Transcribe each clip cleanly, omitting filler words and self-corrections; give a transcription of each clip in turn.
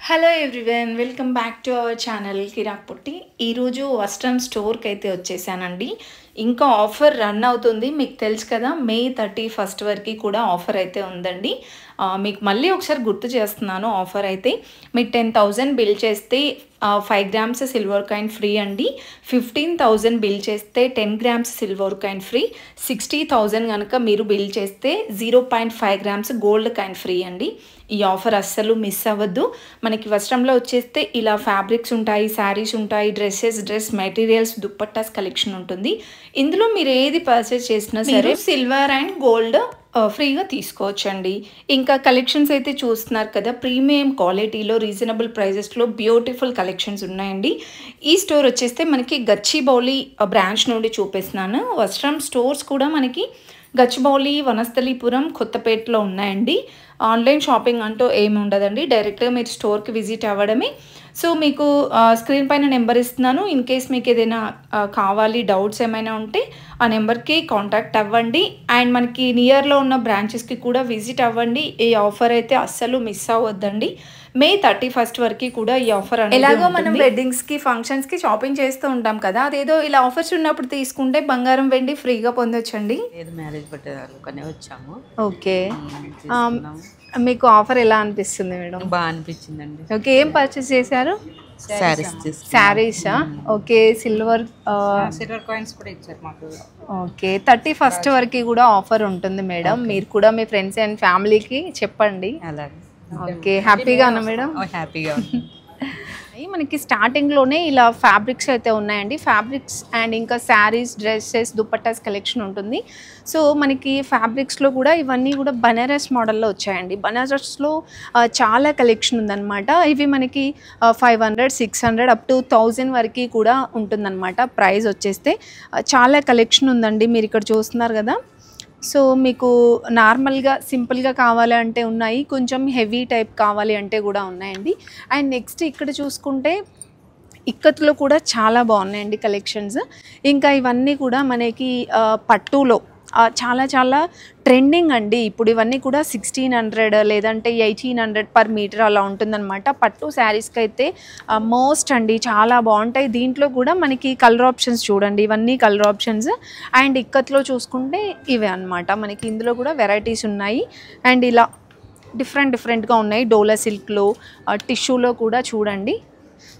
Hello everyone, welcome back to our channel కిరాక్ పుట్టి. ఈరోజు western స్టోర్కి అయితే వచ్చేసానండి. ఇంకా ఆఫర్ రన్ అవుతుంది, మీకు తెలుసు కదా. మే 31 వరకు కూడా ఆఫర్ అయితే ఉందండి. మీకు మళ్ళీ ఒకసారి గుర్తు చేస్తున్నాను. ఆఫర్ అయితే మీరు 10,000 బిల్ చేస్తే 5 గ్రామ్స్ సిల్వర్ కాయిన్ ఫ్రీ అండి. 15,000 బిల్ చేస్తే 10 గ్రామ్స్ సిల్వర్ కాయిన్ ఫ్రీ. 60,000 కనుక మీరు బిల్ చేస్తే 0.5 గ్రామ్స్ గోల్డ్ కాయిన్ ఫ్రీ అండి. ఈ ఆఫర్ అస్సలు మిస్ అవ్వద్దు. మనకి వస్త్రంలో వచ్చేస్తే ఇలా ఫ్యాబ్రిక్స్ ఉంటాయి, శారీస్ ఉంటాయి, డ్రెస్ మెటీరియల్స్, దుప్పట్టాస్ కలెక్షన్ ఉంటుంది. ఇందులో మీరు ఏది పర్చేస్ చేసినా సరే సిల్వర్ అండ్ గోల్డ్ ఫ్రీగా తీసుకోవచ్చండి. ఇంకా కలెక్షన్స్ అయితే చూస్తున్నారు కదా, ప్రీమియం క్వాలిటీలో రీజనబుల్ ప్రైజెస్లో బ్యూటిఫుల్ కలెక్షన్స్ ఉన్నాయండి. ఈ స్టోర్ వచ్చేస్తే మనకి గచ్చిబౌలి బ్రాంచ్ నుండి చూపిస్తున్నాను. వస్త్రం స్టోర్స్ కూడా మనకి గచ్చిబౌలి, వనస్థలీపురం, కొత్తపేటలో ఉన్నాయండి. ఆన్లైన్ షాపింగ్ అంటూ ఏమి ఉండదండి, డైరెక్ట్గా మీరు స్టోర్కి విజిట్ అవ్వడమే. సో మీకు స్క్రీన్ పైన నెంబర్ ఇస్తున్నాను. ఇన్ కేస్ మీకు ఏదైనా కావాలి, డౌట్స్ ఏమైనా ఉంటే ఆ నెంబర్కి కాంటాక్ట్ అవ్వండి. అండ్ మనకి నియర్లో ఉన్న బ్రాంచెస్కి కూడా విజిట్ అవ్వండి. ఈ ఆఫర్ అయితే అస్సలు మిస్ అవ్వద్దండి. మే 31 వరకు కూడా ఈ ఆఫర్ అనేది ఎలాగో మనం వెడ్డింగ్స్కి, ఫంక్షన్స్కి షాపింగ్ చేస్తూ ఉంటాం కదా, అదేదో ఇలా ఆఫర్స్ ఉన్నప్పుడు తీసుకుంటే బంగారం, వెండి ఫ్రీగా పొందొచ్చండి. మ్యారేజ్ బట్టనే వచ్చాము. ఓకే, మీకు ఆఫర్ ఎలా అనిపిస్తుంది మేడం? బాగా అనిపించిందండి. ఓకే, ఏం పర్చేస్ చేశారు? శారీసా? ఓకే, సిల్వర్ కాయిన్స్ కూడా ఇచ్చారు మాకు. ఓకే, 31 వరకు కూడా ఆఫర్ ఉంటుంది మేడం. మీరు కూడా మీ ఫ్రెండ్స్ అండ్ ఫ్యామిలీకి చెప్పండి. అలాగే. Okay, హ్యాపీగానా madam? హ్యాపీగా. మనకి స్టార్టింగ్లోనే ఇలా ఫ్యాబ్రిక్స్ అయితే ఉన్నాయండి. ఫ్యాబ్రిక్స్ అండ్ ఇంకా శారీస్, డ్రెస్సెస్, దుపట్టాస్ కలెక్షన్ ఉంటుంది. సో మనకి ఫ్యాబ్రిక్స్లో కూడా ఇవన్నీ కూడా బనారస్ మోడల్లో వచ్చాయండి. బనారస్లో చాలా కలెక్షన్ ఉందన్నమాట. ఇవి మనకి 500, 600 అప్ టు 1000 వరకు కూడా ఉంటుందన్నమాట. ప్రైస్ వచ్చేస్తే చాలా కలెక్షన్ ఉందండి. మీరు ఇక్కడ చూస్తున్నారు కదా. సో మీకు నార్మల్గా సింపుల్గా కావాలి అంటే ఉన్నాయి, కొంచెం హెవీ టైప్ కావాలి అంటే కూడా ఉన్నాయండి. అండ్ నెక్స్ట్ ఇక్కడ చూసుకుంటే ఇక్కత్లో కూడా చాలా బాగున్నాయండి కలెక్షన్స్. ఇంకా ఇవన్నీ కూడా మనకి పట్టులో చాలా ట్రెండింగ్ అండి. ఇప్పుడు ఇవన్నీ కూడా 1600 లేదంటే 1800 పర్ మీటర్ అలా ఉంటుందన్నమాట. పట్టు శారీస్కి అయితే మోస్ట్ అండి, చాలా బాగుంటాయి. దీంట్లో కూడా మనకి కలర్ ఆప్షన్స్ చూడండి, ఇవన్నీ కలర్ ఆప్షన్స్. అండ్ ఇక్కత్లో చూసుకుంటే ఇవే అనమాట. మనకి ఇందులో కూడా వెరైటీస్ ఉన్నాయి. అండ్ ఇలా డిఫరెంట్గా ఉన్నాయి. డోలా సిల్క్లో, టిష్యూలో కూడా చూడండి.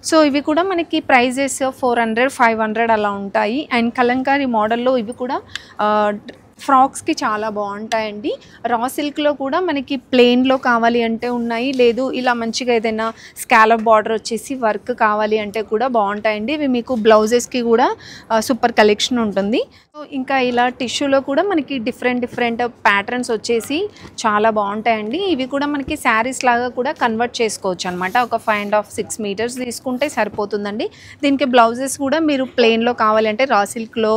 సో ఇవి కూడా మనకి ప్రైజెస్ 400, 500 అలా ఉంటాయి. అండ్ కలంకారీ మోడల్లో ఇవి కూడా ఫ్రాక్స్కి చాలా బాగుంటాయండి. రా సిల్క్లో కూడా మనకి ప్లెయిన్లో కావాలి అంటే ఉన్నాయి, లేదు ఇలా మంచిగా ఏదైనా స్కాలప్ బార్డర్ వచ్చేసి వర్క్ కావాలి అంటే కూడా బాగుంటాయండి. ఇవి మీకు బ్లౌజెస్కి కూడా సూపర్ కలెక్షన్ ఉంటుంది. సో ఇంకా ఇలా టిష్యూలో కూడా మనకి డిఫరెంట్ ప్యాటర్న్స్ వచ్చేసి చాలా బాగుంటాయండి. ఇవి కూడా మనకి శారీస్ లాగా కూడా కన్వర్ట్ చేసుకోవచ్చు అనమాట. ఒక 5.5, 6 మీటర్స్ తీసుకుంటే సరిపోతుందండి. దీనికి బ్లౌజెస్ కూడా మీరు ప్లెయిన్లో కావాలంటే రా సిల్క్లో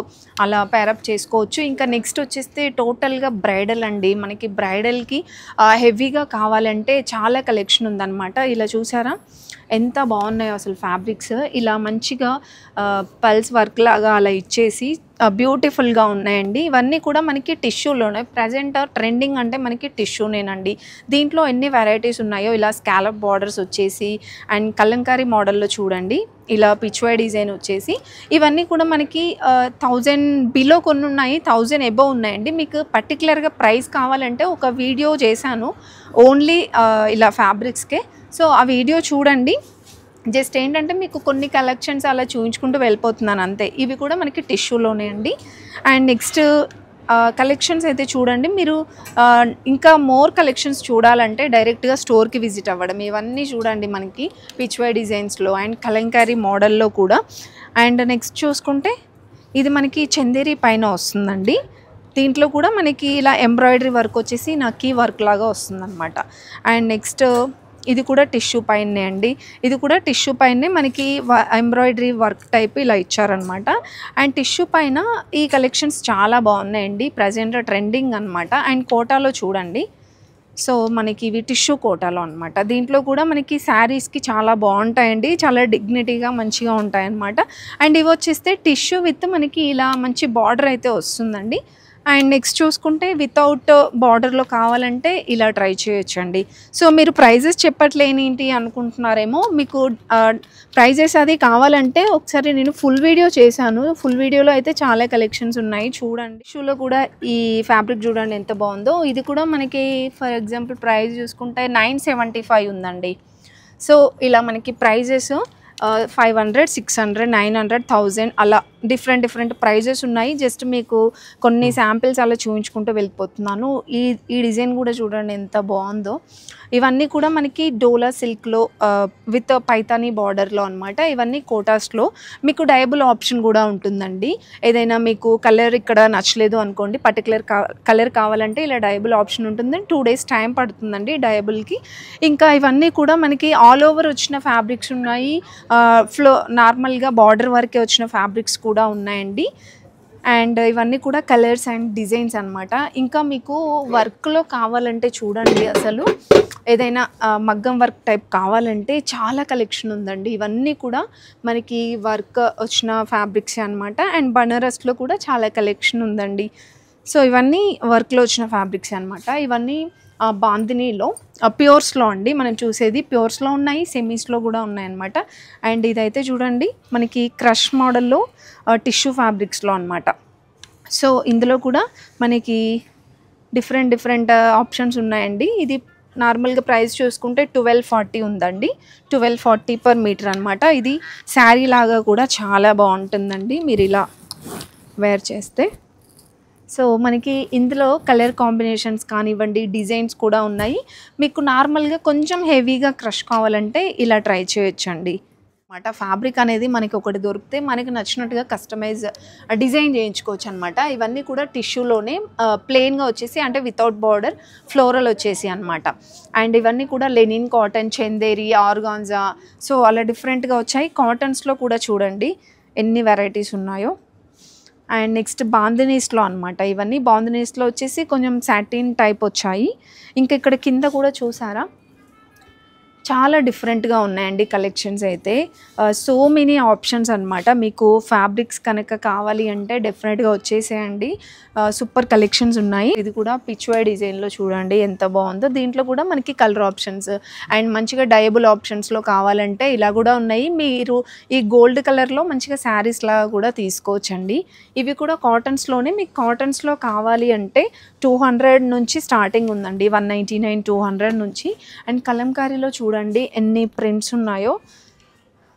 అలా పేరప్ చేసుకోవచ్చు. ఇంకా నెక్స్ట్ వచ్చేస్తే టోటల్గా బ్రైడల్ అండి. మనకి బ్రైడల్కి హెవీగా కావాలంటే చాలా కలెక్షన్ ఉందన్నమాట. ఇలా చూసారా ఎంత బాగున్నాయో అసలు ఫ్యాబ్రిక్స్. ఇలా మంచిగా పల్స్ వర్క్ లాగా అలా ఇచ్చేసి బ్యూటిఫుల్గా ఉన్నాయండి. ఇవన్నీ కూడా మనకి టిష్యూలోనే ప్రజెంట్ ట్రెండింగ్ అంటే మనకి టిష్యూనేనండి. దీంట్లో ఎన్ని వెరైటీస్ ఉన్నాయో, ఇలా స్కాలప్ బార్డర్స్ వచ్చేసి అండ్ కలంకారీ మోడల్లో చూడండి, ఇలా పిచ్వై డిజైన్ వచ్చేసి ఇవన్నీ కూడా మనకి 1000 బిలో కొన్ని ఉన్నాయి, 1000 ఎబోవ్ ఉన్నాయండి. మీకు పర్టికులర్గా ప్రైస్ కావాలంటే ఒక వీడియో చేశాను ఓన్లీ ఇలా ఫ్యాబ్రిక్స్కే. సో ఆ వీడియో చూడండి. జస్ట్ ఏంటంటే మీకు కొన్ని కలెక్షన్స్ అలా చూపించుకుంటూ వెళ్ళిపోతున్నాను అంతే. ఇవి కూడా మనకి టిష్యూలోనే అండి. అండ్ నెక్స్ట్ కలెక్షన్స్ అయితే చూడండి. మీరు ఇంకా మోర్ కలెక్షన్స్ చూడాలంటే డైరెక్ట్గా స్టోర్కి విజిట్ అవ్వడం. ఇవన్నీ చూడండి మనకి పిచ్వై డిజైన్స్లో అండ్ కలంకారీ మోడల్లో కూడా. అండ్ నెక్స్ట్ చూసుకుంటే ఇది మనకి చందేరి పైన వస్తుందండి. దీంట్లో కూడా మనకి ఇలా ఎంబ్రాయిడరీ వర్క్ వచ్చేసి నక్కీ వర్క్ లాగా వస్తుందన్నమాట. అండ్ నెక్స్ట్ ఇది కూడా టిష్యూ పైనే అండి. ఇది కూడా టిష్యూ పైనే మనకి ఎంబ్రాయిడరీ వర్క్ టైప్ ఇలా ఇచ్చారనమాట. అండ్ టిష్యూ పైన ఈ కలెక్షన్స్ చాలా బాగున్నాయండి, ప్రజెంట్ ట్రెండింగ్ అనమాట. అండ్ కోటాలో చూడండి. సో మనకి ఇవి టిష్యూ కోటాలో అనమాట. దీంట్లో కూడా మనకి శారీస్కి చాలా బాగుంటాయండి, చాలా డిగ్నిటీగా మంచిగా ఉంటాయన్నమాట. అండ్ ఇవి వచ్చేస్తే టిష్యూ విత్ మనకి ఇలా మంచి బార్డర్ అయితే వస్తుందండి. అండ్ నెక్స్ట్ చూసుకుంటే వితౌట్ బార్డర్లో కావాలంటే ఇలా ట్రై చేయొచ్చండి. సో మీరు ప్రైజెస్ చెప్పట్లేనేంటి అనుకుంటున్నారేమో, మీకు ప్రైజెస్ అది కావాలంటే ఒకసారి నేను ఫుల్ వీడియో చేశాను. ఫుల్ వీడియోలో అయితే చాలా కలెక్షన్స్ ఉన్నాయి చూడండి. షూలో కూడా ఈ ఫ్యాబ్రిక్ చూడండి ఎంత బాగుందో. ఇది కూడా మనకి ఫర్ ఎగ్జాంపుల్ ప్రైస్ చూసుకుంటే 975 ఉందండి. సో ఇలా మనకి ప్రైజెస్ 500, 600, 900, 1000 అలా డిఫరెంట్ ప్రైజెస్ ఉన్నాయి. జస్ట్ మీకు కొన్ని శాంపిల్స్ అలా చూపించుకుంటూ వెళ్ళిపోతున్నాను. ఈ డిజైన్ కూడా చూడండి ఎంత బాగుందో. ఇవన్నీ కూడా మనకి డోలా సిల్క్లో విత్ పైతానీ బార్డర్లో అనమాట. ఇవన్నీ కోటాస్లో మీకు డయబుల్ ఆప్షన్ కూడా ఉంటుందండి. ఏదైనా మీకు కలర్ ఇక్కడ నచ్చలేదు అనుకోండి, పర్టికులర్ కలర్ కావాలంటే ఇలా డయబుల్ ఆప్షన్ ఉంటుంది. 2 days టైం పడుతుందండి డయబుల్కి. ఇంకా ఇవన్నీ కూడా మనకి ఆల్ ఓవర్ వచ్చిన ఫ్యాబ్రిక్స్ ఉన్నాయి. నార్మల్గా బార్డర్ వరకే వచ్చిన ఫ్యాబ్రిక్స్ కూడా ఉన్నాయండి. అండ్ ఇవన్నీ కూడా కలర్స్ అండ్ డిజైన్స్ అనమాట. ఇంకా మీకు వర్క్లో కావాలంటే చూడండి, అసలు ఏదైనా మగ్గం వర్క్ టైప్ కావాలంటే చాలా కలెక్షన్ ఉందండి. ఇవన్నీ కూడా మనకి వర్క్ వచ్చిన ఫ్యాబ్రిక్స్ అనమాట. అండ్ బనారస్లో కూడా చాలా కలెక్షన్ ఉందండి. సో ఇవన్నీ వర్క్లో వచ్చిన ఫ్యాబ్రిక్స్ అనమాట. ఇవన్నీ బాందినీలో ప్యూర్స్లో అండి మనం చూసేది. ప్యూర్స్లో ఉన్నాయి, సెమీస్లో కూడా ఉన్నాయన్నమాట. అండ్ ఇదైతే చూడండి మనకి క్రష్ మోడల్లో టిష్యూ ఫ్యాబ్రిక్స్లో అనమాట. సో ఇందులో కూడా మనకి డిఫరెంట్ ఆప్షన్స్ ఉన్నాయండి. ఇది నార్మల్గా ప్రైస్ చూసుకుంటే 1240 ఉందండి. 1240 per meter అనమాట. ఇది శారీ లాగా కూడా చాలా బాగుంటుందండి మీరు ఇలా వేర్ చేస్తే. సో మనకి ఇందులో కలర్ కాంబినేషన్స్ కానివ్వండి, డిజైన్స్ కూడా ఉన్నాయి. మీకు నార్మల్గా కొంచెం హెవీగా క్రష్ కావాలంటే ఇలా ట్రై చేయొచ్చండి అనమాట. ఫ్యాబ్రిక్ అనేది మనకి ఒకటి దొరికితే మనకి నచ్చినట్టుగా కస్టమైజ్ డిజైన్ చేయించుకోవచ్చు అనమాట. ఇవన్నీ కూడా టిష్యూలోనే ప్లెయిన్గా వచ్చేసి, అంటే వితౌట్ బార్డర్ ఫ్లోరల్ వచ్చేసి అనమాట. అండ్ ఇవన్నీ కూడా linen, cotton, Chanderi, organza, so అలా డిఫరెంట్గా వచ్చాయి. కాటన్స్లో కూడా చూడండి ఎన్ని వెరైటీస్ ఉన్నాయో. అండ్ నెక్స్ట్ బాందినీస్లో అనమాట. ఇవన్నీ బాందినీస్లో వచ్చేసి కొంచెం సాటిన్ టైప్ వచ్చాయి. ఇంకా ఇక్కడ కింద కూడా చూసారా చాలా డిఫరెంట్గా ఉన్నాయండి కలెక్షన్స్ అయితే. సో మెనీ ఆప్షన్స్ అనమాట. మీకు ఫ్యాబ్రిక్స్ కనుక కావాలి అంటే డెఫినెట్గా వచ్చేసేయండి. సూపర్ కలెక్షన్స్ ఉన్నాయి. ఇది కూడా పిచ్వై డిజైన్లో చూడండి ఎంత బాగుందో. దీంట్లో కూడా మనకి కలర్ ఆప్షన్స్ అండ్ మంచిగా డయబుల్ ఆప్షన్స్లో కావాలంటే ఇలా కూడా ఉన్నాయి. మీరు ఈ గోల్డ్ కలర్లో మంచిగా శారీస్ లాగా కూడా తీసుకోవచ్చండి. ఇవి కూడా కాటన్స్లోనే. మీకు కాటన్స్లో కావాలి అంటే 200 నుంచి స్టార్టింగ్ ఉందండి. 199, 200 నుంచి. అండ్ కలంకారీలో చూడండి ఎన్ని ప్రింట్స్ ఉన్నాయో.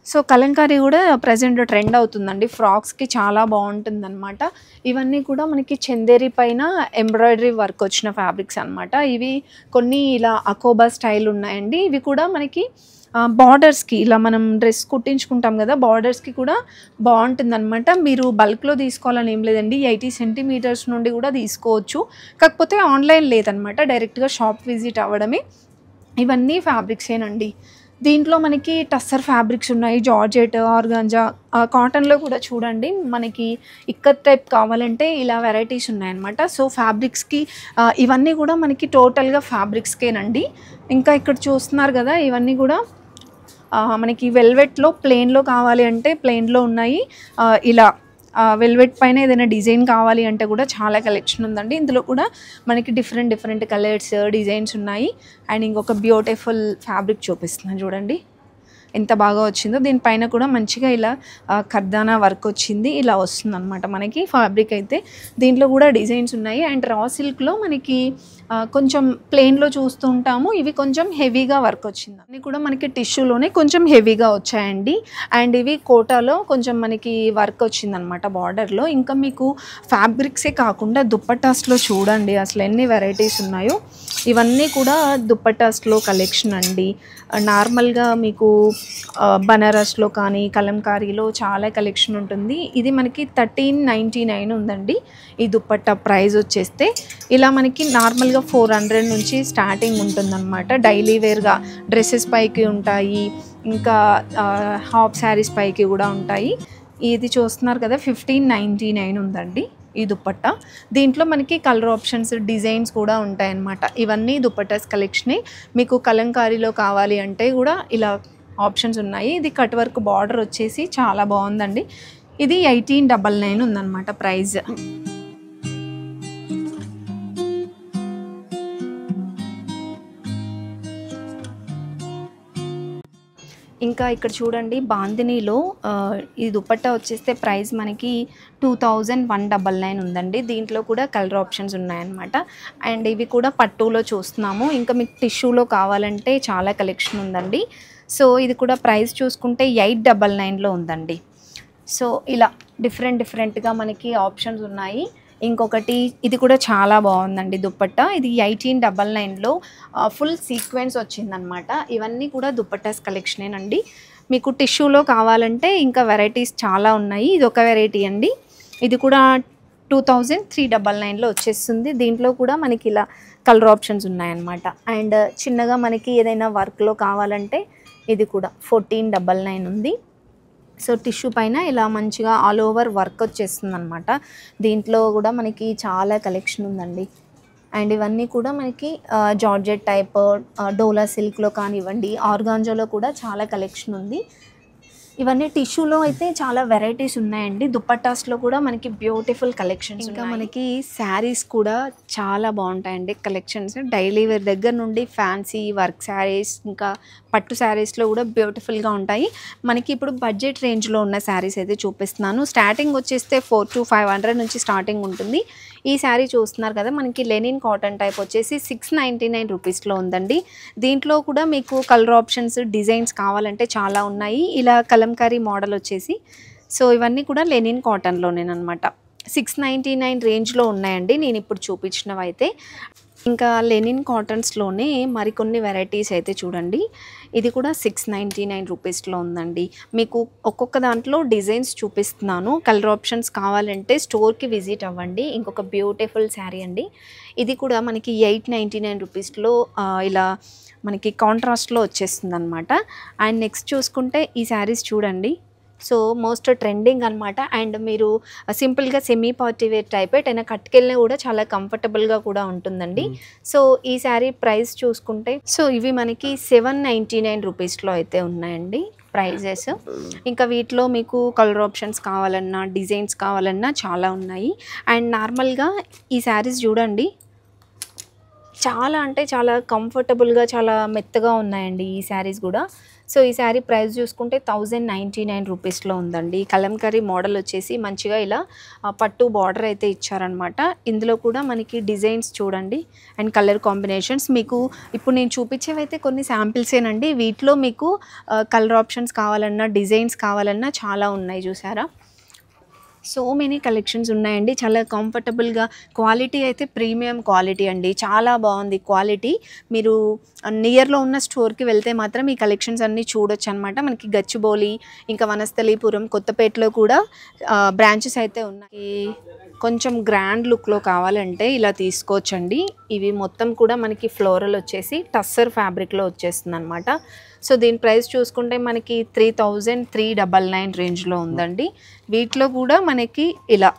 సో కలంకారీ కూడా ప్రజెంట్ ట్రెండ్ అవుతుందండి. ఫ్రాక్స్కి చాలా బాగుంటుంది అనమాట. ఇవన్నీ కూడా మనకి చందేరి పైన ఎంబ్రాయిడరీ వర్క్ వచ్చిన ఫ్యాబ్రిక్స్ అనమాట. ఇవి కొన్ని ఇలా అకోబా స్టైల్ ఉన్నాయండి. ఇవి కూడా మనకి బార్డర్స్కి ఇలా మనం డ్రెస్ కుట్టించుకుంటాం కదా, బార్డర్స్కి కూడా బాగుంటుంది అనమాట. మీరు బల్క్లో తీసుకోవాలని ఏం లేదండి. 80 centimeters నుండి కూడా తీసుకోవచ్చు. కాకపోతే ఆన్లైన్ లేదనమాట, డైరెక్ట్గా షాప్ విజిట్ అవ్వడమే. ఇవన్నీ ఫ్యాబ్రిక్సేనండి. దీంట్లో మనకి టస్సర్ ఫ్యాబ్రిక్స్ ఉన్నాయి, జార్జెట్, ఆర్గాంజా, కాటన్లో కూడా చూడండి మనకి ఇక్కత్ టైప్ కావాలంటే ఇలా వెరైటీస్ ఉన్నాయన్నమాట. సో ఫ్యాబ్రిక్స్కి ఇవన్నీ కూడా మనకి టోటల్గా ఫ్యాబ్రిక్స్కేనండి. ఇంకా ఇక్కడ చూస్తున్నారు కదా ఇవన్నీ కూడా మనకి వెల్వెట్లో ప్లెయిన్లో కావాలి అంటే ప్లెయిన్లో ఉన్నాయి. ఇలా వెల్వెట్ పైన ఏదైనా డిజైన్ కావాలి అంటే కూడా చాలా కలెక్షన్ ఉందండి. ఇందులో కూడా మనకి డిఫరెంట్ కలర్స్, డిజైన్స్ ఉన్నాయి. అండ్ ఇంకొక బ్యూటిఫుల్ ఫ్యాబ్రిక్ చూపిస్తున్నాను చూడండి ఎంత బాగా వచ్చిందో. దీనిపైన కూడా మంచిగా ఇలా కర్దానా వర్క్ వచ్చింది, ఇలా వస్తుంది అనమాట మనకి ఫ్యాబ్రిక్ అయితే. దీంట్లో కూడా డిజైన్స్ ఉన్నాయి. అండ్ రా సిల్క్లో మనకి కొంచెం ప్లెయిన్లో చూస్తూ ఉంటాము, ఇవి కొంచెం హెవీగా వర్క్ వచ్చింది. అన్నీ కూడా మనకి టిష్యూలోనే కొంచెం హెవీగా వచ్చాయండి. అండ్ ఇవి కోటాలో కొంచెం మనకి వర్క్ వచ్చిందనమాట బార్డర్లో. ఇంకా మీకు ఫ్యాబ్రిక్సే కాకుండా దుప్పటాస్లో చూడండి అసలు ఎన్ని వెరైటీస్ ఉన్నాయో. ఇవన్నీ కూడా దుప్పటాస్లో కలెక్షన్ అండి. నార్మల్గా మీకు బనారస్లో కానీ కలంకారీలో చాలా కలెక్షన్ ఉంటుంది. ఇది మనకి 1399 ఉందండి ఈ దుప్పట్టా ప్రైస్ వచ్చేస్తే. ఇలా మనకి నార్మల్గా 400 నుంచి స్టార్టింగ్ ఉంటుందన్నమాట. డైలీ వేర్గా డ్రెస్సెస్ పైకి ఉంటాయి, ఇంకా హాఫ్ శారీస్ పైకి కూడా ఉంటాయి. ఇది చూస్తున్నారు కదా 1599 ఉందండి ఈ దుప్పట్టా. దీంట్లో మనకి కలర్ ఆప్షన్స్, డిజైన్స్ కూడా ఉంటాయన్నమాట. ఇవన్నీ దుప్పట్టాస్ కలెక్షనే. మీకు కలంకారీలో కావాలి అంటే కూడా ఇలా ఆప్షన్స్ ఉన్నాయి. ఇది కట్ వర్క్ బార్డర్ వచ్చేసి చాలా బాగుందండి. ఇది 1899 ఉందన్నమాట ప్రైస్. ఇంకా ఇక్కడ చూడండి బాందినీలో ఈ దుపట్టా వచ్చేస్తే ప్రైస్ మనకి 2199 ఉందండి. దీంట్లో కూడా కలర్ ఆప్షన్స్ ఉన్నాయన్నమాట. అండ్ ఇవి కూడా పట్టులో చూస్తున్నాము. ఇంకా మీకు టిష్యూలో కావాలంటే చాలా కలెక్షన్ ఉందండి. సో ఇది కూడా ప్రైస్ చూసుకుంటే 899లో ఉందండి. సో ఇలా డిఫరెంట్గా మనకి ఆప్షన్స్ ఉన్నాయి. ఇంకొకటి ఇది కూడా చాలా బాగుందండి దుపట్టా. ఇది 1899లో ఫుల్ సీక్వెన్స్ వచ్చిందనమాట. ఇవన్నీ కూడా దుపట్టాస్ కలెక్షనేనండి. మీకు టిష్యూలో కావాలంటే ఇంకా వెరైటీస్ చాలా ఉన్నాయి. ఇది ఒక వెరైటీ అండి. ఇది కూడా 2399లో వచ్చేస్తుంది. దీంట్లో కూడా మనకి ఇలా కలర్ ఆప్షన్స్ ఉన్నాయన్నమాట. అండ్ చిన్నగా మనకి ఏదైనా వర్క్లో కావాలంటే ఇది కూడా 1499 ఉంది. సో టిష్యూ పైన ఇలా మంచిగా ఆల్ ఓవర్ వర్క్ వచ్చేస్తుంది అనమాట. దీంట్లో కూడా మనకి చాలా కలెక్షన్ ఉందండి. అండ్ ఇవన్నీ కూడా మనకి జార్జెట్ టైప్, డోలా సిల్క్లో కానివ్వండి, ఆర్గాంజోలో కూడా చాలా కలెక్షన్ ఉంది. ఇవన్నీ టిష్యూలో అయితే చాలా వెరైటీస్ ఉన్నాయండి. దుపట్టాస్లో కూడా మనకి బ్యూటిఫుల్ కలెక్షన్స్. ఇంకా మనకి శారీస్ కూడా చాలా బాగుంటాయండి కలెక్షన్స్. డైలీ వేర్ దగ్గర నుండి ఫ్యాన్సీ వర్క్ శారీస్, ఇంకా పట్టు శారీస్లో కూడా బ్యూటిఫుల్గా ఉంటాయి. మనకి ఇప్పుడు బడ్జెట్ రేంజ్లో ఉన్న శారీస్ అయితే చూపిస్తున్నాను. స్టార్టింగ్ వచ్చేస్తే 400 to 500 నుంచి స్టార్టింగ్ ఉంటుంది. ఈ శారీ చూస్తున్నారు కదా, మనకి లెనిన్ కాటన్ టైప్ వచ్చేసి 699 రూపీస్లో ఉందండి. దీంట్లో కూడా మీకు కలర్ ఆప్షన్స్, డిజైన్స్ కావాలంటే చాలా ఉన్నాయి. ఇలా కలంకారీ మోడల్ వచ్చేసి, సో ఇవన్నీ కూడా లెనిన్ కాటన్లోనేనమాట. 699 రేంజ్లో ఉన్నాయండి నేను ఇప్పుడు చూపించినవి అయితే. ఇంకా లెనిన్ కాటన్స్లోనే మరికొన్ని వెరైటీస్ అయితే చూడండి. ఇది కూడా 699 రూపీస్లో ఉందండి. మీకు ఒక్కొక్క దాంట్లో డిజైన్స్ చూపిస్తున్నాను. కలర్ ఆప్షన్స్ కావాలంటే స్టోర్కి విజిట్ అవ్వండి. ఇంకొక బ్యూటిఫుల్ శారీ అండి. ఇది కూడా మనకి 899 రూపీస్లో ఇలా మనకి కాంట్రాస్ట్లో వచ్చేస్తుంది అనమాట. అండ్ నెక్స్ట్ చూసుకుంటే ఈ శారీస్ చూడండి. సో మోస్ట్ ట్రెండింగ్ అనమాట. అండ్ మీరు సింపుల్గా సెమీ పార్టీ వేర్ టైప్ ఎటైనా కట్టుకెళ్ళినా కూడా చాలా కంఫర్టబుల్గా కూడా ఉంటుందండి. సో ఈ శారీ ప్రైస్ చూసుకుంటే, సో ఇవి మనకి 799 రూపీస్లో అయితే ఉన్నాయండి ప్రైజెస్. ఇంకా వీటిలో మీకు కలర్ ఆప్షన్స్ కావాలన్నా, డిజైన్స్ కావాలన్నా చాలా ఉన్నాయి. అండ్ నార్మల్గా ఈ శారీస్ చూడండి, చాలా అంటే చాలా కంఫర్టబుల్గా, చాలా మెత్తగా ఉన్నాయండి ఈ శారీస్ కూడా. సో ఈ శారీ ప్రైస్ చూసుకుంటే 1099 రూపీస్లో ఉందండి. కలంకారీ మోడల్ వచ్చేసి మంచిగా ఇలా పట్టు బార్డర్ అయితే ఇచ్చారనమాట. ఇందులో కూడా మనకి డిజైన్స్ చూడండి అండ్ కలర్ కాంబినేషన్స్. మీకు ఇప్పుడు నేను చూపించేవైతే కొన్ని శాంపిల్సేనండి. వీటిలో మీకు కలర్ ఆప్షన్స్ కావాలన్నా, డిజైన్స్ కావాలన్నా చాలా ఉన్నాయి. చూసారా, సో మెనీ కలెక్షన్స్ ఉన్నాయండి. చాలా కంఫర్టబుల్గా, క్వాలిటీ అయితే ప్రీమియం క్వాలిటీ అండి. చాలా బాగుంది క్వాలిటీ. మీరు నియర్లో ఉన్న స్టోర్కి వెళ్తే మాత్రం ఈ కలెక్షన్స్ అన్నీ చూడొచ్చు అనమాట. మనకి గచ్చిబౌలి, ఇంకా వనస్థలీపురం, కొత్తపేటలో కూడా బ్రాంచెస్ అయితే ఉన్నాయి. కొంచెం గ్రాండ్ లుక్లో కావాలంటే ఇలా తీసుకోవచ్చండి. ఇవి మొత్తం కూడా మనకి ఫ్లోరల్ వచ్చేసి టస్సర్ ఫ్యాబ్రిక్లో వచ్చేస్తుంది అనమాట. సో దీని ప్రైస్ చూసుకుంటే మనకి 3399 రేంజ్లో ఉందండి. వీటిలో కూడా మనకి ఇలా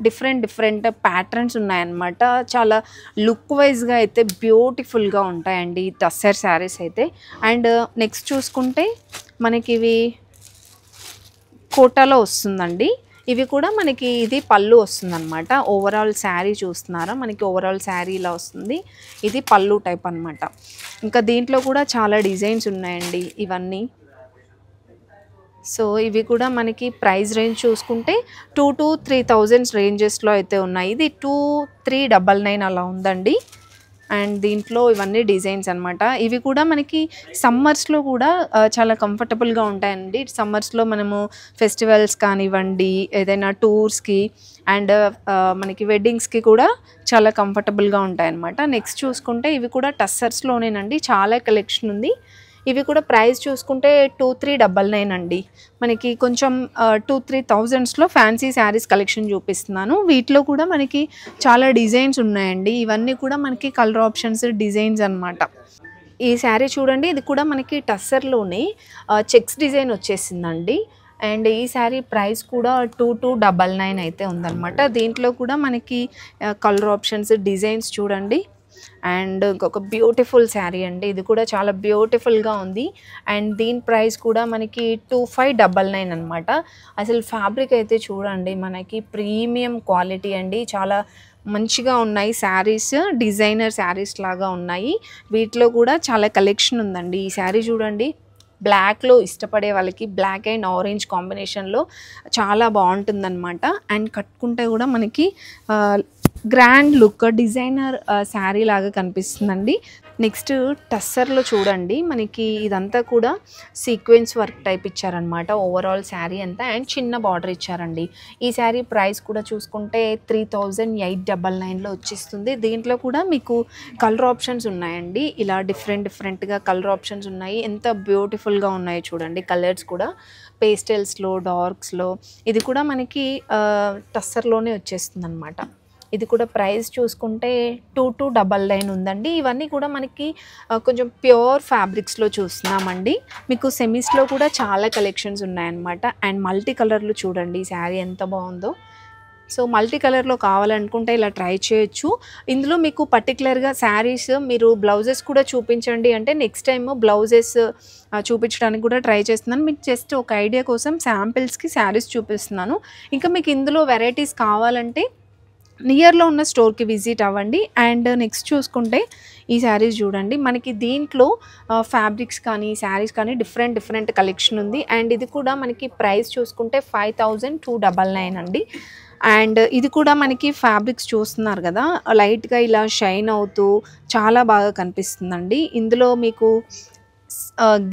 డిఫరెంట్ ప్యాటర్న్స్ ఉన్నాయన్నమాట. చాలా లుక్ వైజ్గా అయితే బ్యూటిఫుల్గా ఉంటాయండి ఈ టస్సర్ శారీస్ అయితే. అండ్ నెక్స్ట్ చూసుకుంటే మనకి ఇవి కోటాలో వస్తుందండి. ఇవి కూడా మనకి ఇది పళ్ళు వస్తుందన్నమాట. ఓవరాల్ శారీ చూస్తున్నారా, మనకి ఓవరాల్ శారీ ఇలా వస్తుంది. ఇది పళ్ళు టైప్ అనమాట. ఇంకా దీంట్లో కూడా చాలా డిజైన్స్ ఉన్నాయండి ఇవన్నీ. సో ఇవి కూడా మనకి ప్రైస్ రేంజ్ చూసుకుంటే 2,000 to 3,000 రేంజెస్లో అయితే ఉన్నాయి. ఇది 2399 అలా ఉందండి. అండ్ దీంట్లో ఇవన్నీ డిజైన్స్ అనమాట. ఇవి కూడా మనకి సమ్మర్స్లో కూడా చాలా కంఫర్టబుల్గా ఉంటాయండి. సమ్మర్స్లో మనము ఫెస్టివల్స్ కానివ్వండి, ఏదైనా టూర్స్కి అండ్ మనకి వెడ్డింగ్స్కి కూడా చాలా కంఫర్టబుల్గా ఉంటాయన్నమాట. నెక్స్ట్ చూసుకుంటే ఇవి కూడా టస్సర్స్లోనేనండి. చాలా కలెక్షన్ ఉంది. ఇవి కూడా ప్రైస్ చూసుకుంటే 2399 అండి. మనకి కొంచెం 2-3 ఫ్యాన్సీ శారీస్ కలెక్షన్ చూపిస్తున్నాను. వీటిలో కూడా మనకి చాలా డిజైన్స్ ఉన్నాయండి. ఇవన్నీ కూడా మనకి కలర్ ఆప్షన్స్, డిజైన్స్ అనమాట. ఈ శారీ చూడండి, ఇది కూడా మనకి టస్సర్లోనే చెక్స్ డిజైన్ వచ్చేసిందండి. అండ్ ఈ శారీ ప్రైస్ కూడా 2299 అయితే ఉందన్నమాట. దీంట్లో కూడా మనకి కలర్ ఆప్షన్స్, డిజైన్స్ చూడండి. అండ్ ఇంకొక బ్యూటిఫుల్ శారీ అండి. ఇది కూడా చాలా బ్యూటిఫుల్గా ఉంది. అండ్ దీని ప్రైస్ కూడా మనకి 2599 అనమాట. అసలు ఫ్యాబ్రిక్ అయితే చూడండి, మనకి ప్రీమియం క్వాలిటీ అండి. చాలా మంచిగా ఉన్నాయి శారీస్, డిజైనర్ శారీస్ లాగా ఉన్నాయి. వీటిలో కూడా చాలా కలెక్షన్ ఉందండి. ఈ శారీ చూడండి, బ్లాక్లో ఇష్టపడే వాళ్ళకి బ్లాక్ అండ్ ఆరెంజ్ కాంబినేషన్లో చాలా బాగుంటుందన్నమాట. అండ్ కట్టుకుంటే కూడా మనకి గ్రాండ్ లుక్ డిజైనర్ శారీ లాగా కనిపిస్తుందండి. నెక్స్ట్ టస్సర్లో చూడండి, మనకి ఇదంతా కూడా సీక్వెన్స్ వర్క్ టైప్ ఇచ్చారనమాట. ఓవరాల్ శారీ అంతా అండ్ చిన్న బార్డర్ ఇచ్చారండి. ఈ శారీ ప్రైస్ కూడా చూసుకుంటే 3899లో వచ్చేస్తుంది. దీంట్లో కూడా మీకు కలర్ ఆప్షన్స్ ఉన్నాయండి. ఇలా డిఫరెంట్గా కలర్ ఆప్షన్స్ ఉన్నాయి. ఎంత బ్యూటిఫుల్గా ఉన్నాయో చూడండి. కలర్స్ కూడా పేస్టల్స్లో, డార్క్స్లో. ఇది కూడా మనకి టస్సర్లోనే వచ్చేస్తుంది అనమాట. ఇది కూడా ప్రైస్ చూసుకుంటే 2299 ఉందండి. ఇవన్నీ కూడా మనకి కొంచెం ప్యూర్ ఫ్యాబ్రిక్స్లో చూస్తున్నామండి. మీకు సెమీస్లో కూడా చాలా కలెక్షన్స్ ఉన్నాయన్నమాట. అండ్ మల్టీ కలర్లు చూడండి ఈ శారీ ఎంత బాగుందో. సో మల్టీ కలర్లో కావాలనుకుంటే ఇలా ట్రై చేయొచ్చు. ఇందులో మీకు పర్టికులర్గా శారీస్ మీరు బ్లౌజెస్ కూడా చూపించండి అంటే నెక్స్ట్ టైం బ్లౌజెస్ చూపించడానికి కూడా ట్రై చేస్తున్నాను. మీకు జస్ట్ ఒక ఐడియా కోసం శాంపిల్స్కి శారీస్ చూపిస్తున్నాను. ఇంకా మీకు ఇందులో వెరైటీస్ కావాలంటే నియర్లో ఉన్న స్టోర్కి విజిట్ అవ్వండి. అండ్ నెక్స్ట్ చూసుకుంటే ఈ శారీస్ చూడండి, మనకి దీంట్లో ఫ్యాబ్రిక్స్ కానీ శారీస్ కానీ డిఫరెంట్ కలెక్షన్ ఉంది. అండ్ ఇది కూడా మనకి ప్రైస్ చూసుకుంటే 5299 అండి. అండ్ ఇది కూడా మనకి ఫ్యాబ్రిక్స్ చూస్తున్నారు కదా, లైట్గా ఇలా షైన్ అవుతూ చాలా బాగా కనిపిస్తుందండి. ఇందులో మీకు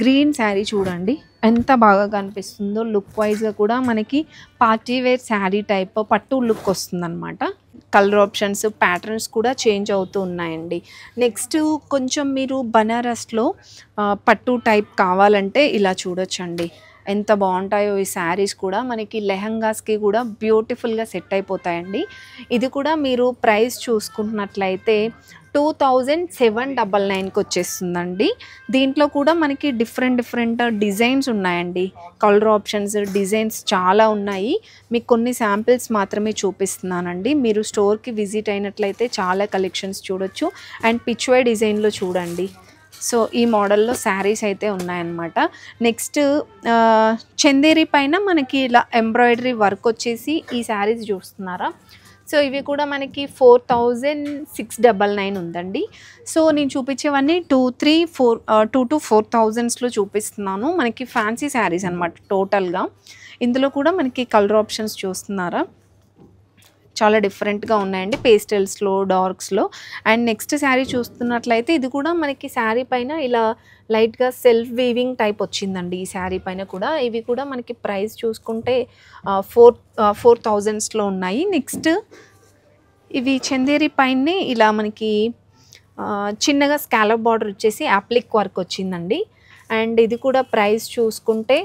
గ్రీన్ శారీ చూడండి ఎంత బాగా కనిపిస్తుందో. లుక్ వైజ్గా కూడా మనకి పార్టీ వేర్ శారీ టైప్ పట్టు లుక్ వస్తుందన్నమాట. కలర్ ఆప్షన్స్ ప్యాటర్న్స్ కూడా చేంజ్ అవుతూ ఉన్నాయండి. నెక్స్ట్ కొంచెం మీరు బనారస్లో పట్టు టైప్ కావాలంటే ఇలా చూడొచ్చండి. ఎంత బాగుంటాయో ఈ శారీస్ కూడా. మనకి లెహంగాస్కి కూడా బ్యూటిఫుల్గా సెట్ అయిపోతాయండి. ఇది కూడా మీరు ప్రైస్ చూసుకుంటున్నట్లయితే 2799కి వచ్చేస్తుందండి. దీంట్లో కూడా మనకి డిఫరెంట్ డిజైన్స్ ఉన్నాయండి. కలర్ ఆప్షన్స్ డిజైన్స్ చాలా ఉన్నాయి. మీకు కొన్ని శాంపిల్స్ మాత్రమే చూపిస్తున్నానండి. మీరు స్టోర్కి విజిట్ అయినట్లయితే చాలా కలెక్షన్స్ చూడొచ్చు. అండ్ పిచ్వై డిజైన్లో చూడండి. సో ఈ మోడల్లో శారీస్ అయితే ఉన్నాయన్నమాట. నెక్స్ట్ చందేరి పైన మనకి ఇలా ఎంబ్రాయిడరీ వర్క్ వచ్చేసి ఈ శారీస్ చూస్తున్నారా. సో ఇవి కూడా మనకి 4699 ఉందండి. సో నేను చూపించేవన్నీ 2 to 4000లో చూపిస్తున్నాను. మనకి ఫ్యాన్సీ శారీస్ అనమాట టోటల్గా. ఇందులో కూడా మనకి కలర్ ఆప్షన్స్ చూస్తున్నారా, చాలా డిఫరెంట్గా ఉన్నాయండి. పేస్టల్స్లో, డార్క్స్లో. అండ్ నెక్స్ట్ శారీ చూస్తున్నట్లయితే ఇది కూడా మనకి శారీ పైన ఇలా లైట్గా సెల్ఫ్ వీవింగ్ టైప్ వచ్చిందండి ఈ శారీ పైన కూడా. ఇవి కూడా మనకి ప్రైస్ చూసుకుంటే 4000లో ఉన్నాయి. నెక్స్ట్ ఇవి చందేరి పైనే ఇలా మనకి చిన్నగా స్కాలప్ బార్డర్ వచ్చేసి అప్లిక్ వర్క్ వచ్చిందండి. అండ్ ఇది కూడా ప్రైస్ చూసుకుంటే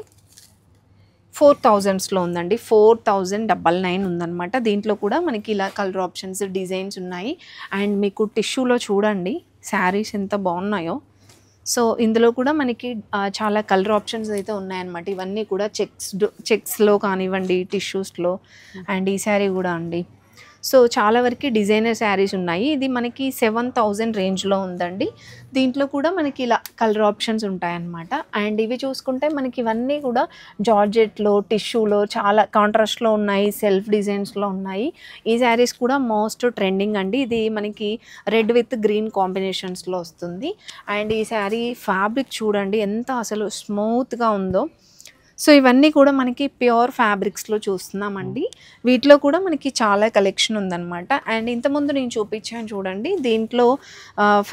4000లో ఉందండి. 4099 ఉందన్నమాట. దీంట్లో కూడా మనకి ఇలా కలర్ ఆప్షన్స్ డిజైన్స్ ఉన్నాయి. అండ్ మీకు టిష్యూలో చూడండి శారీస్ ఎంత బాగున్నాయో. సో ఇందులో కూడా మనకి చాలా కలర్ ఆప్షన్స్ అయితే ఉన్నాయన్నమాట. ఇవన్నీ కూడా చెక్స్లో కానివ్వండి, టిష్యూస్లో. అండ్ ఈ శారీ కూడా అండి. సో చాలా వరకు డిజైనర్ శారీస్ ఉన్నాయి. ఇది మనకి 7000 రేంజ్లో ఉందండి. దీంట్లో కూడా మనకి ఇలా కలర్ ఆప్షన్స్ ఉంటాయన్నమాట. అండ్ ఇవి చూసుకుంటే మనకి ఇవన్నీ కూడా జార్జెట్లో, టిష్యూలో చాలా కాంట్రాస్ట్లో ఉన్నాయి, సెల్ఫ్ డిజైన్స్లో ఉన్నాయి. ఈ శారీస్ కూడా మోస్ట్ ట్రెండింగ్ అండి. ఇది మనకి రెడ్ విత్ గ్రీన్ కాంబినేషన్స్లో వస్తుంది. అండ్ ఈ శారీ ఫ్యాబ్రిక్ చూడండి ఎంత అసలు స్మూత్గా ఉందో. సో ఇవన్నీ కూడా మనకి ప్యూర్ ఫ్యాబ్రిక్స్లో చూస్తున్నామండి. వీటిలో కూడా మనకి చాలా కలెక్షన్ ఉందన్నమాట. అండ్ ఇంతకుముందు నేను చూపించాను చూడండి, దీంట్లో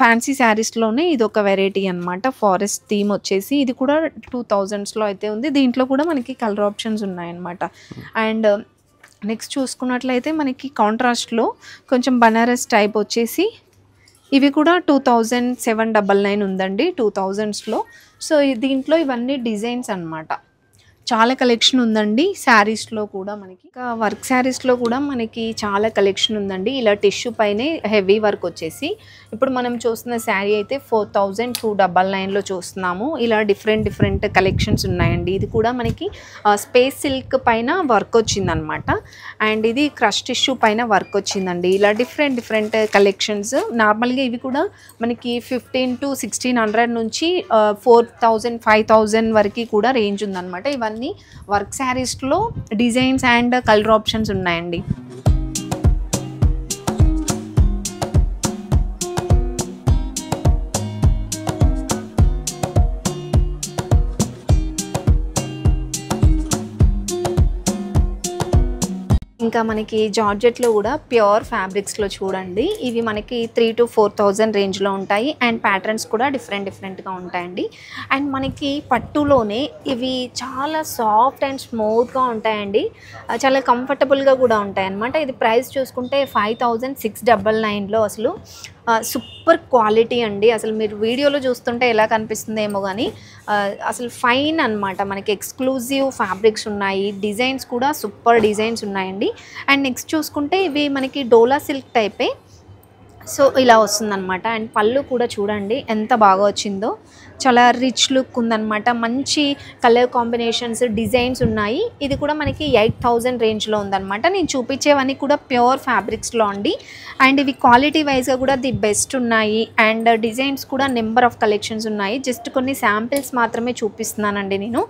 ఫ్యాన్సీ శారీస్లోనే ఇది ఒక వెరైటీ అనమాట. ఫారెస్ట్ థీమ్ వచ్చేసి ఇది కూడా 2000లో అయితే ఉంది. దీంట్లో కూడా మనకి కలర్ ఆప్షన్స్ ఉన్నాయన్నమాట. అండ్ నెక్స్ట్ చూసుకున్నట్లయితే మనకి కాంట్రాస్ట్లో కొంచెం బనారస్ టైప్ వచ్చేసి ఇవి కూడా 2799 ఉందండి 2000లో. సో దీంట్లో ఇవన్నీ డిజైన్స్ అనమాట. చాలా కలెక్షన్ ఉందండి శారీస్లో కూడా. మనకి ఇంకా వర్క్ శారీస్లో కూడా మనకి చాలా కలెక్షన్ ఉందండి. ఇలా టిష్యూ పైనే హెవీ వర్క్ వచ్చేసి ఇప్పుడు మనం చూస్తున్న శారీ అయితే 4299లో చూస్తున్నాము. ఇలా డిఫరెంట్ కలెక్షన్స్ ఉన్నాయండి. ఇది కూడా మనకి స్పేస్ సిల్క్ పైన వర్క్ వచ్చిందనమాట. అండ్ ఇది క్రష్ టిష్యూ పైన వర్క్ వచ్చిందండి. ఇలా డిఫరెంట్ కలెక్షన్స్. నార్మల్గా ఇవి కూడా మనకి 15 to 1600 నుంచి 4000 5000 వరకు కూడా రేంజ్ ఉందన్నమాట. ఇవన్నీ వర్క్ శారీస్లో డిజైన్స్ అండ్ కలర్ ఆప్షన్స్ ఉన్నాయండి. ఇంకా మనకి జార్జెట్లో కూడా ప్యూర్ ఫ్యాబ్రిక్స్లో చూడండి, ఇవి మనకి 3,000 to 4,000 రేంజ్లో ఉంటాయి. అండ్ ప్యాటర్న్స్ కూడా డిఫరెంట్గా ఉంటాయండి. అండ్ మనకి పట్టులోనే ఇవి చాలా సాఫ్ట్ అండ్ స్మూత్గా ఉంటాయండి, చాలా కంఫర్టబుల్గా కూడా ఉంటాయి అన్నమాట. ఇది ప్రైస్ చూసుకుంటే 5,699లో అసలు సూపర్ క్వాలిటీ అండి. అసలు మీరు వీడియోలో చూస్తుంటే ఎలా కనిపిస్తుందేమో కానీ అసలు ఫైన్ అనమాట. మనకి ఎక్స్క్లూజివ్ ఫ్యాబ్రిక్స్ ఉన్నాయి, డిజైన్స్ కూడా సూపర్ డిజైన్స్ ఉన్నాయండి. అండ్ నెక్స్ట్ చూసుకుంటే ఇవి మనకి డోలా సిల్క్ టైపే, సో ఇలా వస్తుందన్నమాట. అండ్ పళ్ళు కూడా చూడండి ఎంత బాగా వచ్చిందో, చాలా రిచ్ లుక్ ఉందన్నమాట. మంచి కలర్ కాంబినేషన్స్, డిజైన్స్ ఉన్నాయి. ఇది కూడా మనకి 8,000 రేంజ్లో ఉందన్నమాట. నేను చూపించేవన్నీ కూడా ప్యూర్ ఫ్యాబ్రిక్స్లో అండి. అండ్ ఇవి క్వాలిటీ వైజ్గా కూడా ది బెస్ట్ ఉన్నాయి. అండ్ డిజైన్స్ కూడా నెంబర్ ఆఫ్ కలెక్షన్స్ ఉన్నాయి. జస్ట్ కొన్ని శాంపిల్స్ మాత్రమే చూపిస్తున్నానండి నేను.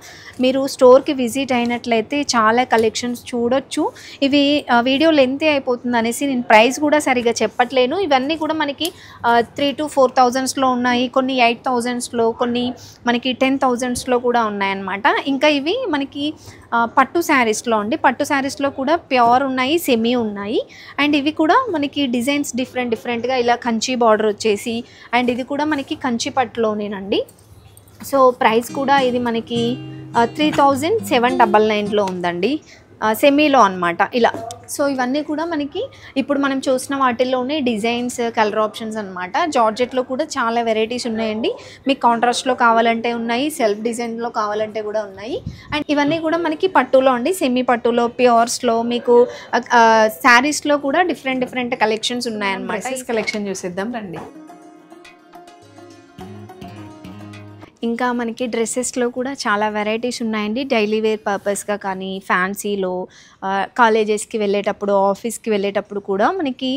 మీరు స్టోర్కి విజిట్ అయినట్లయితే చాలా కలెక్షన్స్ చూడొచ్చు. ఇవి వీడియో లెంతీ అయిపోతుంది అనేసి నేను ప్రైస్ కూడా సరిగా చెప్పట్లేను. ఇవన్నీ కూడా మనకి 3,000 to 4,000లో ఉన్నాయి, కొన్ని 8,000లో, కొన్ని మనకి 10,000లో కూడా ఉన్నాయన్నమాట. ఇంకా ఇవి మనకి పట్టు శారీస్లో అండి. పట్టు శారీస్లో కూడా ప్యూర్ ఉన్నాయి, సెమీ ఉన్నాయి. అండ్ ఇవి కూడా మనకి డిజైన్స్ డిఫరెంట్గా ఇలా కంచి బార్డర్ వచ్చేసి, అండ్ ఇది కూడా మనకి కంచి పట్టులోనేనండి. సో ప్రైస్ కూడా ఇది మనకి 3,799లో ఉందండి, సెమీలో అనమాట ఇలా. సో ఇవన్నీ కూడా మనకి ఇప్పుడు మనం చూసిన వాటిల్లోనే డిజైన్స్, కలర్ ఆప్షన్స్ అనమాట. జార్జెట్లో కూడా చాలా వెరైటీస్ ఉన్నాయండి. మీకు కాంట్రాస్ట్లో కావాలంటే ఉన్నాయి, సెల్ఫ్ డిజైన్లో కావాలంటే కూడా ఉన్నాయి. అండ్ ఇవన్నీ కూడా మనకి పట్టులో అండి, సెమీ పట్టులో, ప్యూర్స్లో, మీకు శారీస్లో కూడా డిఫరెంట్ కలెక్షన్స్ ఉన్నాయన్నమాట. కలెక్షన్ చూసేద్దాం రండి. ఇంకా మనకి డ్రెస్సెస్లో కూడా చాలా వెరైటీస్ ఉన్నాయండి. డైలీ వేర్ పర్పస్గా కానీ, ఫ్యాన్సీలో, కాలేజెస్కి వెళ్ళేటప్పుడు, ఆఫీస్కి వెళ్ళేటప్పుడు కూడా మనకి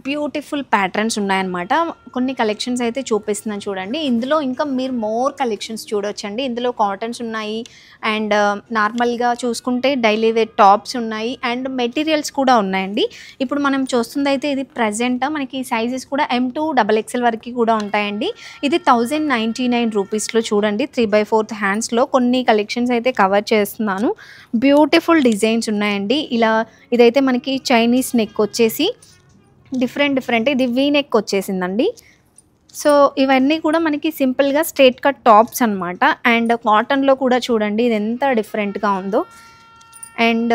బ్యూటిఫుల్ ప్యాటర్న్స్ ఉన్నాయన్నమాట. కొన్ని కలెక్షన్స్ అయితే చూపిస్తున్నాను చూడండి. ఇందులో ఇంకా మీరు మోర్ కలెక్షన్స్ చూడొచ్చండి. ఇందులో కాటన్స్ ఉన్నాయి, అండ్ నార్మల్గా చూసుకుంటే డైలీ వేర్ టాప్స్ ఉన్నాయి, అండ్ మెటీరియల్స్ కూడా ఉన్నాయండి. ఇప్పుడు మనం చూస్తుంది అయితే ఇది ప్రజెంట్ మనకి సైజెస్ కూడా M to XXL వరకు కూడా ఉంటాయండి. ఇది 1,099 రూపీస్లో చూడండి. 3/4 హ్యాండ్స్లో కొన్ని కలెక్షన్స్ అయితే కవర్ చేస్తున్నాను. బ్యూటిఫుల్ డిజైన్స్ ఉన్నాయండి. ఇలా ఇదైతే మనకి చైనీస్ నెక్ వచ్చేసి డిఫరెంట్, ఇది వీ నెక్ వచ్చేసిందండి. సో ఇవన్నీ కూడా మనకి సింపుల్గా స్ట్రైట్ కట్ టాప్స్ అనమాట. అండ్ కాటన్లో కూడా చూడండి ఇది ఎంత డిఫరెంట్గా ఉందో. అండ్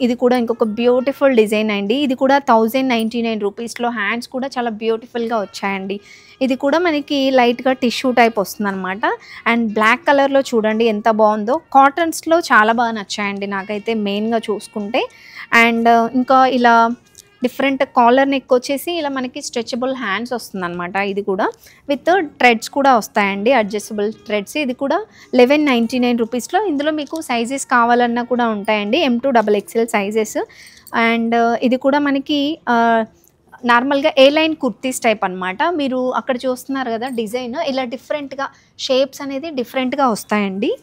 ఇది కూడా ఇంకొక బ్యూటిఫుల్ డిజైన్ అండి. ఇది కూడా 1,099 రూపీస్లో. హ్యాండ్స్ కూడా చాలా బ్యూటిఫుల్గా వచ్చాయండి. ఇది కూడా మనకి లైట్గా టిష్యూ టైప్ వస్తుంది అనమాట. అండ్ బ్లాక్ కలర్లో చూడండి ఎంత బాగుందో. కాటన్స్లో చాలా బాగా నచ్చాయండి నాకైతే మెయిన్గా చూసుకుంటే. అండ్ ఇంకా ఇలా డిఫరెంట్ కాలర్ నెక్ వచ్చేసి ఇలా మనకి స్ట్రెచబుల్ హ్యాండ్స్ వస్తుందన్నమాట. ఇది కూడా విత్ థ్రెడ్స్ కూడా వస్తాయండి, అడ్జస్టబుల్ థ్రెడ్స్. ఇది కూడా 1,199 రూపీస్లో. ఇందులో మీకు సైజెస్ కావాలన్నా కూడా ఉంటాయండి, M to XXL sizes. And ఇది కూడా మనకి నార్మల్గా ఏ లైన్ కుర్తీస్ టైప్ అనమాట. మీరు అక్కడ చూస్తున్నారు కదా డిజైన్, ఇలా డిఫరెంట్గా షేప్స్ అనేది డిఫరెంట్గా వస్తాయండి.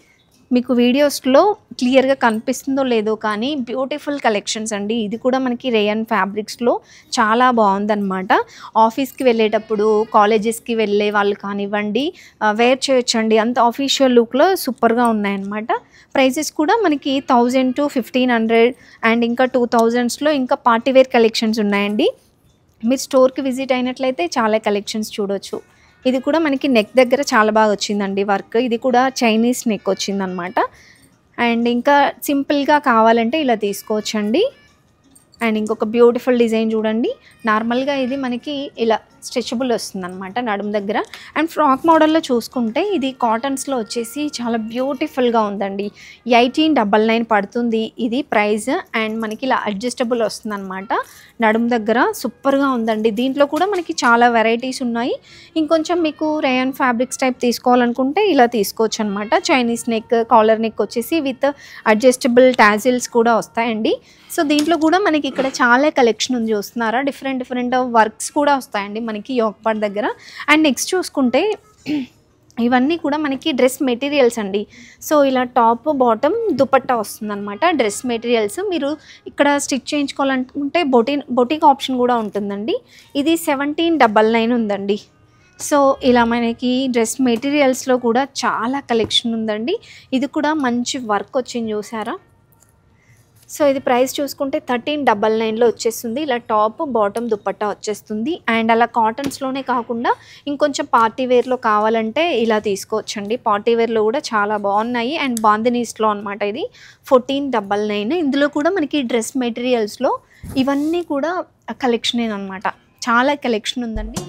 మీకు వీడియోస్లో క్లియర్గా కనిపిస్తుందో లేదో కానీ బ్యూటిఫుల్ కలెక్షన్స్ అండి. ఇది కూడా మనకి రేయన్ ఫ్యాబ్రిక్స్లో చాలా బాగుందన్నమాట. ఆఫీస్కి వెళ్ళేటప్పుడు, కాలేజెస్కి వెళ్ళే వాళ్ళు కానివ్వండి వేర్ చేయొచ్చండి. అంత ఆఫీషియల్ లుక్లో సూపర్గా ఉన్నాయన్నమాట. ప్రైజెస్ కూడా మనకి 1,000 to 1,500 అండ్ ఇంకా 2,000స్లో ఇంకా పార్టీవేర్ కలెక్షన్స్ ఉన్నాయండి. మీరు స్టోర్కి విజిట్ అయినట్లయితే చాలా కలెక్షన్స్ చూడొచ్చు. ఇది కూడా మనకి నెక్ దగ్గర చాలా బాగా వచ్చిందండి వర్క్. ఇది కూడా చైనీస్ నెక్ వచ్చిందనమాట. అండ్ ఇంకా సింపుల్గా కావాలంటే ఇలా తీసుకోవచ్చండి. అండ్ ఇంకొక బ్యూటిఫుల్ డిజైన్ చూడండి. నార్మల్గా ఇది మనకి ఇలా స్ట్రెచబుల్ వస్తుందన్నమాట నడుము దగ్గర. అండ్ ఫ్రాక్ మోడల్లో చూసుకుంటే ఇది కాటన్స్లో వచ్చేసి చాలా బ్యూటిఫుల్గా ఉందండి. 1,899 పడుతుంది ఇది ప్రైస్. అండ్ మనకి ఇలా అడ్జస్టబుల్ వస్తుందన్నమాట నడుము దగ్గర. సూపర్గా ఉందండి. దీంట్లో కూడా మనకి చాలా వెరైటీస్ ఉన్నాయి. ఇంకొంచెం మీకు రేయన్ ఫ్యాబ్రిక్స్ టైప్ తీసుకోవాలనుకుంటే ఇలా తీసుకోవచ్చు అనమాట. చైనీస్ నెక్, కాలర్ నెక్ వచ్చేసి విత్ అడ్జస్టబుల్ టాజిల్స్ కూడా వస్తాయండి. సో దీంట్లో కూడా మనకి ఇక్కడ చాలా కలెక్షన్ ఉంది చూస్తున్నారా. డిఫరెంట్ వర్క్స్ కూడా వస్తాయండి మనకి యోక్ పార్ట్ దగ్గర. అండ్ నెక్స్ట్ చూసుకుంటే ఇవన్నీ కూడా మనకి డ్రెస్ మెటీరియల్స్ అండి. సో ఇలా టాప్ బాటమ్ దుపట్టా వస్తుందన్నమాట డ్రెస్ మెటీరియల్స్. మీరు ఇక్కడ స్టిచ్ చేయించుకోవాలనుకుంటే బొటిక్ ఆప్షన్ కూడా ఉంటుందండి. ఇది 1,799 ఉందండి. సో ఇలా మనకి డ్రెస్ మెటీరియల్స్లో కూడా చాలా కలెక్షన్ ఉందండి. ఇది కూడా మంచి వర్క్ వచ్చింది చూసారా. సో ఇది ప్రైస్ చూసుకుంటే 1399లో వచ్చేస్తుంది. ఇలా టాప్ బాటమ్ దుపట్టా వచ్చేస్తుంది. అండ్ అలా కాటన్స్లోనే కాకుండా ఇంకొంచెం పార్టీ వేర్లో కావాలంటే ఇలా తీసుకోవచ్చండి. పార్టీ వేర్లో కూడా చాలా బాగున్నాయి. అండ్ బాందినీస్లో అనమాట ఇది 1499. ఇందులో కూడా మనకి డ్రెస్ మెటీరియల్స్లో ఇవన్నీ కూడా కలెక్షనే అనమాట. చాలా కలెక్షన్ ఉందండి.